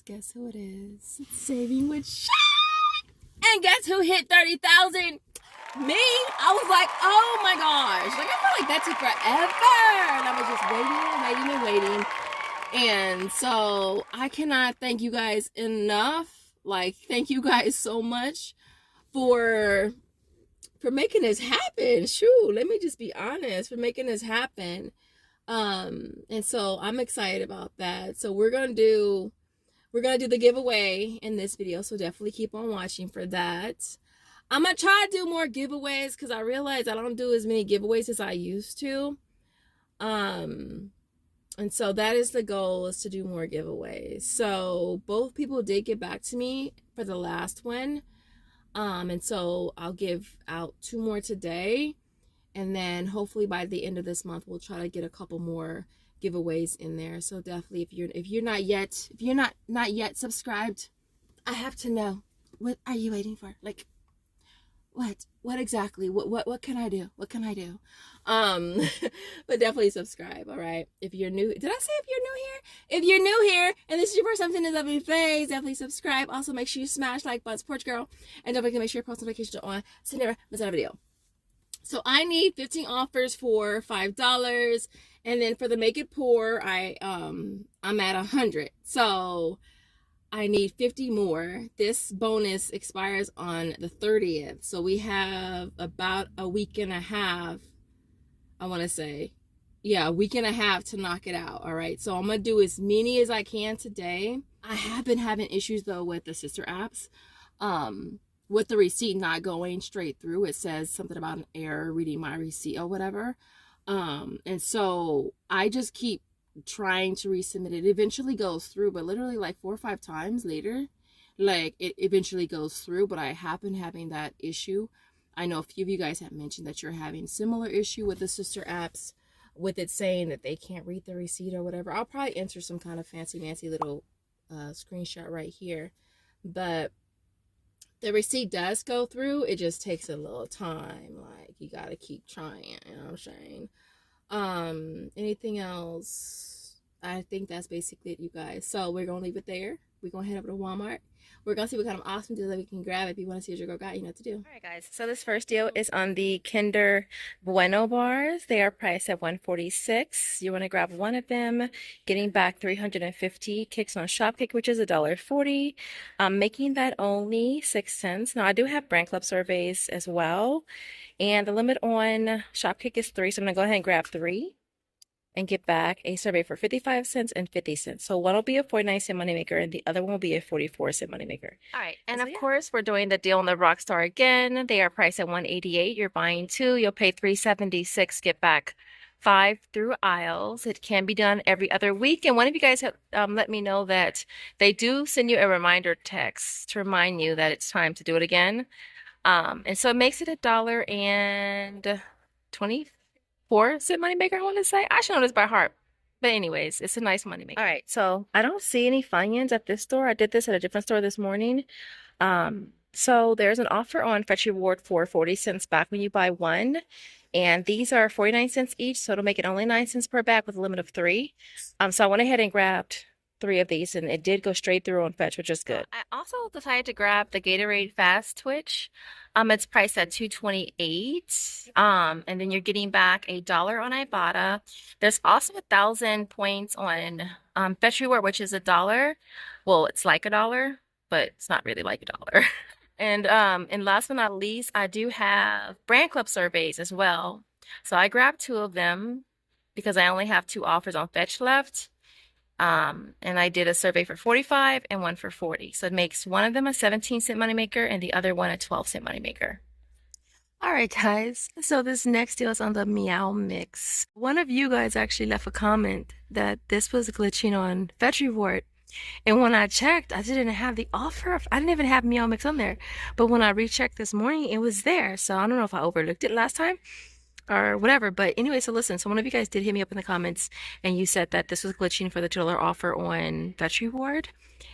guess who it is? It's Saving with Shaq! And guess who hit 30,000? Me. I was like, oh my gosh. Like, I feel like that took forever. And I was just waiting. And so I cannot thank you guys enough. Like, thank you guys so much for making this happen. Shoot, let me just be honest, for making this happen. And so I'm excited about that. So we're gonna do the giveaway in this video, so definitely keep on watching for that. I'm gonna try to do more giveaways because I realize I don't do as many giveaways as I used to. And so that is the goal, is to do more giveaways. So both people did get back to me for the last one. And so I'll give out 2 more today. And then hopefully by the end of this month, we'll try to get a couple more giveaways in there. So definitely, if you're not yet subscribed, I have to know, what are you waiting for? Like, what exactly? What can I do? What can I do? But definitely subscribe. All right. If you're new, did I say if you're new here? If you're new here and this is your first time seeing this lovely face, definitely subscribe. Also, make sure you smash like button, support your girl, and don't forget to make sure your post notifications are on so you never miss out a video. So I need 15 offers for $5, and then for the Make It Pour, I'm at 100. So I need 50 more. This bonus expires on the 30th. So we have about a week and a half, I want to say. Yeah, a week and a half to knock it out. All right. So I'm going to do as many as I can today. I have been having issues, though, with the sister apps. With the receipt not going straight through. It says something about an error reading my receipt or whatever. And so I just keep trying to resubmit it. It eventually goes through, but literally like 4 or 5 times later, like it eventually goes through. But I have been having that issue. I know a few of you guys have mentioned that you're having similar issue with the sister apps, with it saying that they can't read the receipt or whatever. I'll probably enter some kind of fancy little screenshot right here, but the receipt does go through. It just takes a little time. Like, you gotta keep trying, you know what I'm saying? Anything else? I think that's basically it, you guys. So we're gonna leave it there. We're gonna head over to Walmart. We're gonna see what kind of awesome deals that we can grab. If you want to see what your girl got, you know what to do. All right, guys. So this first deal is on the Kinder Bueno bars. They are priced at $146. You want to grab one of them, getting back 350 kicks on Shopkick, which is $1.40. Making that only 6 cents. Now I do have brand club surveys as well, and the limit on Shopkick is 3. So I'm gonna go ahead and grab 3. And get back a survey for 55 cents and 50 cents. So one will be a 49-cent moneymaker and the other one will be a 44-cent moneymaker. All right. And of course, we're doing the deal on the Rockstar again. They are priced at $188. You're buying 2. You'll pay $376. Get back 5 through aisles. It can be done every other week. And one of you guys have let me know that they do send you a reminder text to remind you that it's time to do it again. And so it makes it $1.24 moneymaker, I want to say. I should know this by heart. But anyways, it's a nice moneymaker. All right, so I don't see any Funyuns at this store. I did this at a different store this morning. So there's an offer on Fetch Reward for 40 cents back when you buy one. And these are 49 cents each, so it'll make it only 9 cents per bag with a limit of 3. So I went ahead and grabbed 3 of these, and it did go straight through on Fetch, which is good. I also decided to grab the Gatorade Fast Twitch. It's priced at $2.28. And then you're getting back $1 on Ibotta. There's also 1,000 points on Fetch Reward, which is $1. Well, it's like $1, but it's not really like $1. And last but not least, I do have brand club surveys as well. So I grabbed 2 of them because I only have 2 offers on Fetch left. And I did a survey for 45 and one for 40. So it makes one of them a 17-cent moneymaker and the other one a 12-cent moneymaker. All right, guys. So this next deal is on the Meow Mix. One of you guys actually left a comment that this was glitching on Fetch Reward. And when I checked, I didn't have the offer. I didn't even have Meow Mix on there. But when I rechecked this morning, it was there. So I don't know if I overlooked it last time or whatever. But anyway, so listen, so one of you guys did hit me up in the comments and you said that this was glitching for the $2 offer on Fetch Reward.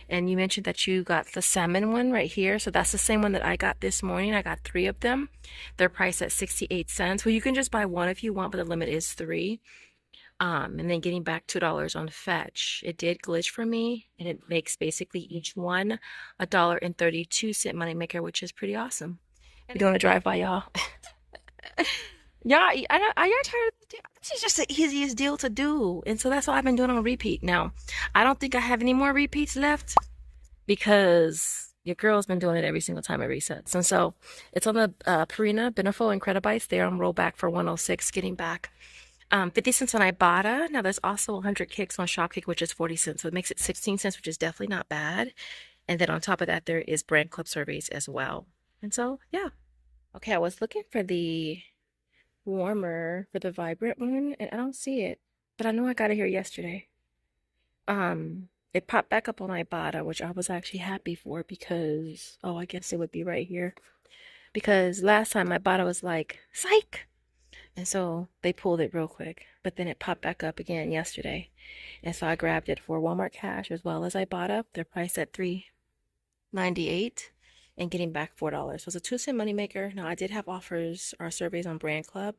And you mentioned that you got the salmon one right here. So that's the same one that I got this morning. I got 3 of them. They're priced at 68 cents. Well, you can just buy one if you want, but the limit is 3. And then getting back $2 on Fetch. It did glitch for me, and it makes basically each one $1.32 moneymaker, which is pretty awesome. We're doing a drive by, y'all. Y'all, are y'all tired of this deal? This is just the easiest deal to do, and so that's all I've been doing on repeat. Now, I don't think I have any more repeats left because your girl's been doing it every single time it resets. And so it's on the Purina, Beneful, and Credibites. They're on rollback for 106, getting back 50 cents on Ibotta. Now there's also 100 kicks on Shopkick, which is 40 cents. So it makes it 16 cents, which is definitely not bad. And then on top of that, there is brand club surveys as well. And so, yeah. Okay, I was looking for the warmer for the vibrant one, and I don't see it. But I know I got it here yesterday. It popped back up on Ibotta, which I was actually happy for because, oh, I guess it would be right here. Because last time Ibotta was like, psych! And so they pulled it real quick, but then it popped back up again yesterday. And so I grabbed it for Walmart Cash as well as Ibotta. They're priced at $3.98 and getting back $4. So it's a 2-cent moneymaker. Now I did have offers or surveys on Brand Club.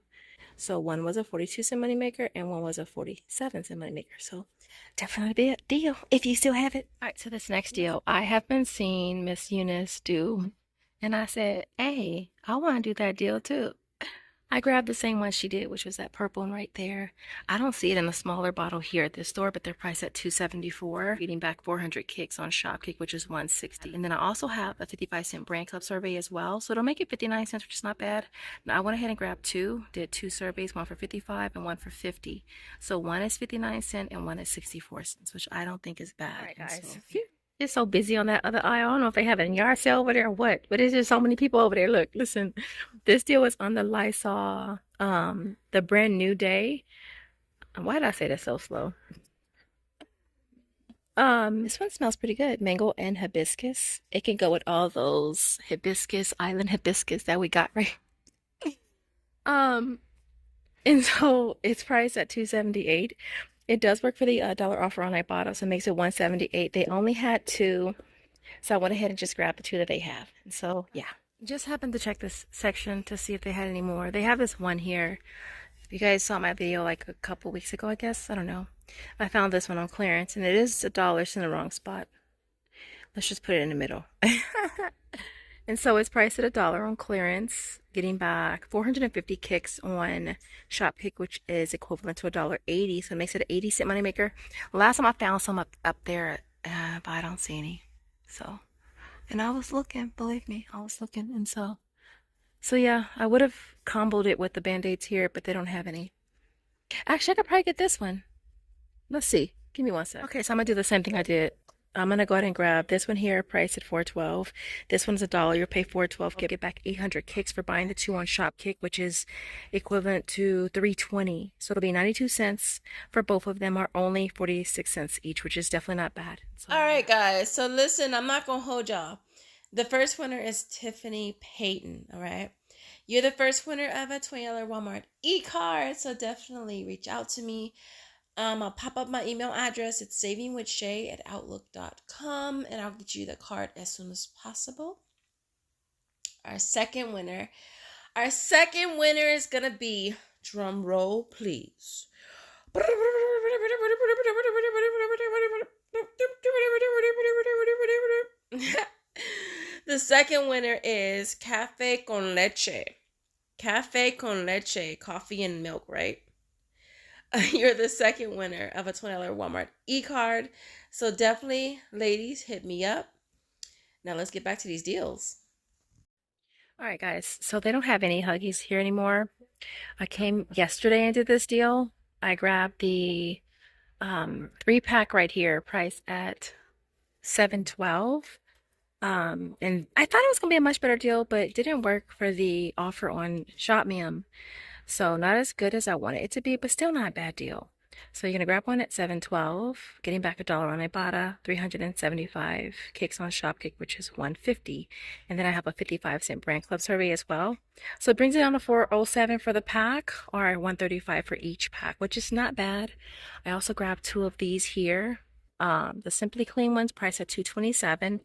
So one was a 42-cent moneymaker and one was a 47-cent moneymaker. So definitely a deal if you still have it. All right, so this next deal I have been seeing Miss Eunice do. And I said, hey, I want to do that deal too. I grabbed the same one she did, which was that purple one right there. I don't see it in the smaller bottle here at this store, but they're priced at $2.74, getting back 400 kicks on Shopkick, which is $1.60. And then I also have a 55-cent brand club survey as well, so it'll make it 59 cents, which is not bad. Now I went ahead and grabbed two, did two surveys, one for 55 and one for 50. So one is 59 cents and one is 64 cents, which I don't think is bad. All right, guys. So, it's so busy on that other aisle. I don't know if they have a yard sale over there or what, but there's just so many people over there. Look, listen, this deal was on the Lysol, the brand new day. Why did I say that so slow? This one smells pretty good. Mango and hibiscus. It can go with all those hibiscus, island hibiscus that we got, right? Um, and so it's priced at $2.78. It does work for the dollar offer on Ibotta, so it makes it $1.78. They only had two, so I went ahead and just grabbed the two that they have. And so, yeah. Just happened to check this section to see if they had any more. They have this one here. If you guys saw my video like a couple weeks ago, I guess. I don't know. I found this one on clearance, and it is $1. It's in the wrong spot. Let's just put it in the middle. And so it's priced at $1 on clearance, getting back 450 kicks on Shopkick, which is equivalent to $1.80. So it makes it an 80-cent moneymaker. Last time I found some up there, but I don't see any. So, and I was looking, believe me, I was looking. And so yeah, I would have comboed it with the Band-Aids here, but they don't have any. Actually, I could probably get this one. Let's see. Give me one sec. Okay, so I'm gonna do the same thing I did. I'm gonna go ahead and grab this one here, priced at $4.12. This one's $1. You'll pay $4.12. Get back 800 kicks for buying the two on Shopkick, which is equivalent to $3.20. So it'll be 92 cents for both of them, are only 46 cents each, which is definitely not bad. So, all right, guys. So listen, I'm not gonna hold y'all. The first winner is Tiffany Payton. All right. You're the first winner of a $20 Walmart e-card. So definitely reach out to me. I'll pop up my email address. It's savingwithshay@outlook.com, and I'll get you the card as soon as possible. Our second winner is gonna be, drum roll, please. The second winner is Cafe con Leche. Cafe con Leche, coffee and milk, right? You're the second winner of a $20 Walmart e-card. So definitely, ladies, hit me up. Now let's get back to these deals. All right, guys. So they don't have any Huggies here anymore. I came yesterday and did this deal. I grabbed the 3-pack right here, priced at $7.12. And I thought it was gonna be a much better deal, but it didn't work for the offer on ShopMium. So not as good as I wanted it to be, but still not a bad deal. So you're gonna grab one at $7.12, getting back $1 on Ibotta, 375 kicks on Shopkick, which is $1.50. And then I have a 55-cent brand club survey as well. So it brings it down to $4.07 for the pack, or $1.35 for each pack, which is not bad. I also grabbed two of these here. The Simply Clean ones priced at $2.27.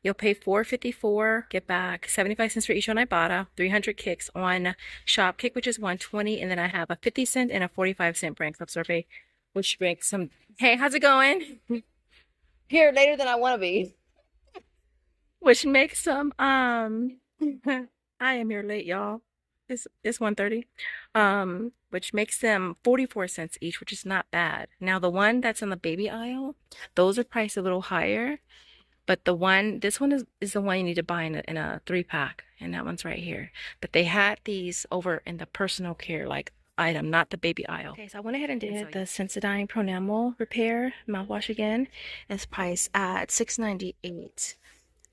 You'll pay $4.54, get back 75 cents for each on Ibotta, 300 kicks on Shopkick, which is 120, and then I have a 50 cent and a 45 cent brand club survey, which makes some. Hey, how's it going? Here later than I want to be. Which makes some I am here late, y'all. It's 1:30. Which makes them 44 cents each, which is not bad. Now the one that's in the baby aisle, those are priced a little higher. But this one is the one you need to buy in a 3-pack, and that one's right here. But they had these over in the personal care like item, not the baby aisle. Okay, so I went ahead and did the Sensodyne Pronamel repair mouthwash again. It's priced at $6.98.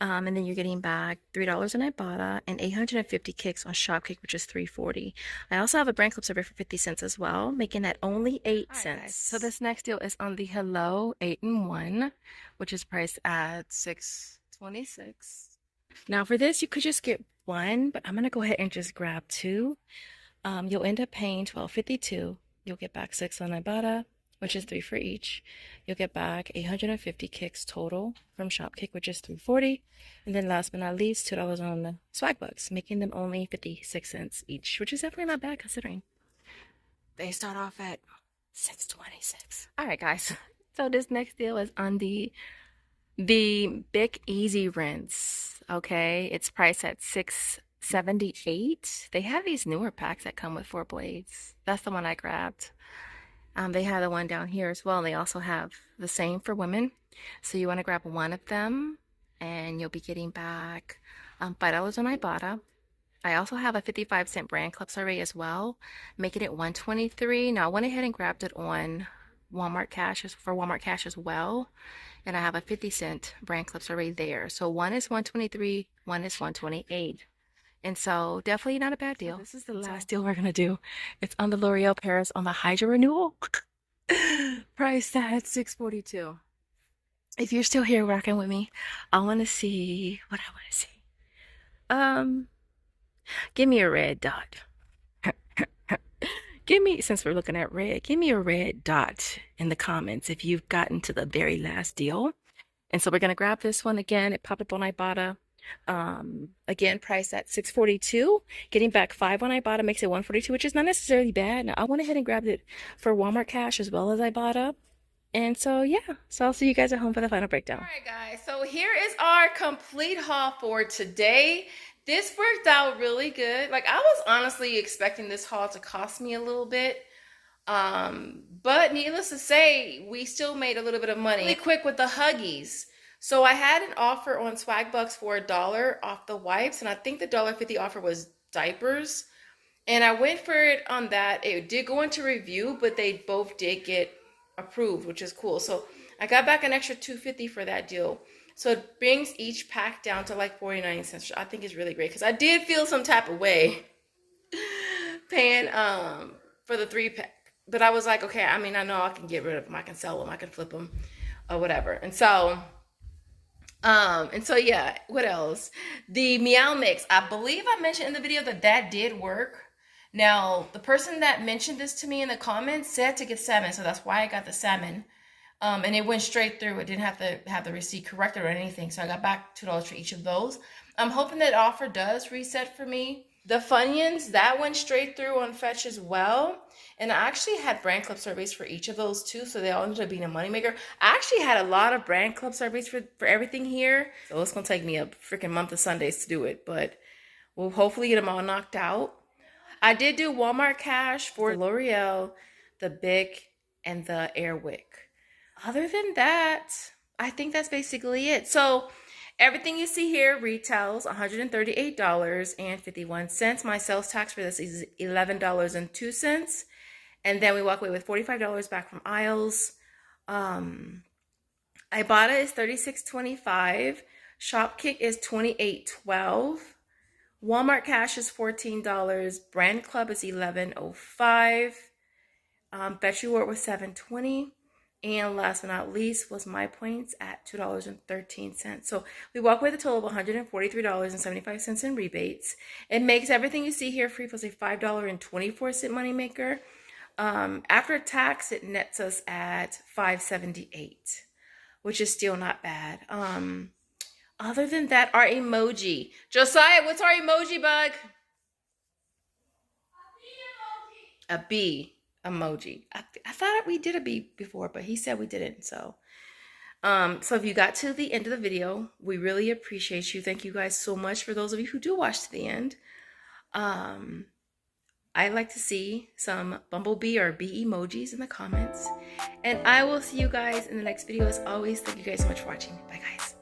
And then you're getting back $3 in Ibotta and 850 kicks on Shopkick, which is $3.40. I also have a brand clip survey for 50 cents as well, making that only 8 cents. Guys. So this next deal is on the Hello 8-in-1, which is priced at $6.26. Now for this, you could just get one, but I'm gonna go ahead and just grab two. You'll end up paying $12.52. You'll get back 6 on Ibotta, which is 3 for each. You'll get back 850 kicks total from Shopkick, which is $3.40. And then last but not least, $2 on the Swagbucks, making them only 56 cents each, which is definitely not bad considering they start off at $6.26. All right, guys. So this next deal is on the Bic Easy Rinse. Okay, it's priced at $6.78. They have these newer packs that come with 4 blades. That's the one I grabbed. They have the one down here as well. And they also have the same for women. So you want to grab one of them and you'll be getting back $5 on Ibotta. I also have a 55-cent brand club survey as well, making it $123. Now I went ahead and grabbed it on Walmart Cash for Walmart Cash as well. And I have a 50-cent brand club survey there. So one is $123, one is $128. And so definitely not a bad deal. So this is the last deal we're going to do. It's on the L'Oreal Paris on the Hydra Renewal. Priced at $6.42. If you're still here rocking with me, I want to see what I want to see. Give me a red dot. Since we're looking at red, give me a red dot in the comments if you've gotten to the very last deal. And so we're going to grab this one again. It popped up on Ibotta. Again, priced at $6.42. Getting back 5 on Ibotta makes it $142, which is not necessarily bad. Now I went ahead and grabbed it for Walmart Cash as well as Ibotta. And so yeah, so I'll see you guys at home for the final breakdown. All right, guys, so here is our complete haul for today. This worked out really good. Like, I was honestly expecting this haul to cost me a little bit. But needless to say, we still made a little bit of money. Really quick with the Huggies. So I had an offer on Swagbucks for $1 off the wipes, and I think the $1.50 offer was diapers. And I went for it on that. It did go into review, but they both did get approved, which is cool. So I got back an extra $2.50 for that deal. So it brings each pack down to like 49 cents, which I think is really great because I did feel some type of way paying for the 3-pack. But I was like, okay, I mean, I know I can get rid of them, I can sell them, I can flip them, or whatever. And so yeah, what else? The Meow Mix. I believe I mentioned in the video that did work. Now, the person that mentioned this to me in the comments said to get salmon, so that's why I got the salmon. And it went straight through. It didn't have to have the receipt corrected or anything, so I got back $2 for each of those. I'm hoping that offer does reset for me. The Funyuns, that went straight through on Fetch as well. And I actually had brand club surveys for each of those too, so they all ended up being a moneymaker. I actually had a lot of brand club surveys for everything here. So it's going to take me a freaking month of Sundays to do it, but we'll hopefully get them all knocked out. I did do Walmart Cash for L'Oreal, the Bic, and the Airwick. Other than that, I think that's basically it. So everything you see here retails $138.51. My sales tax for this is $11.02. And then we walk away with $45 back from aisles. Ibotta is $36.25. Shopkick is $28.12. Walmart Cash is $14. Brand Club is $11.05. Fetch Reward was $7.20. And last but not least was My Points at $2.13. So we walk away with a total of $143.75 in rebates. It makes everything you see here free plus a $5.24 moneymaker. After tax, it nets us at $5.78, which is still not bad. Other than that, our emoji. Josiah, what's our emoji, bug? A bee emoji. I thought we did a bee before, but he said we didn't. So if you got to the end of the video, we really appreciate you. Thank you guys so much for those of you who do watch to the end. I'd like to see some bumblebee or bee emojis in the comments. And I will see you guys in the next video. As always, thank you guys so much for watching. Bye, guys.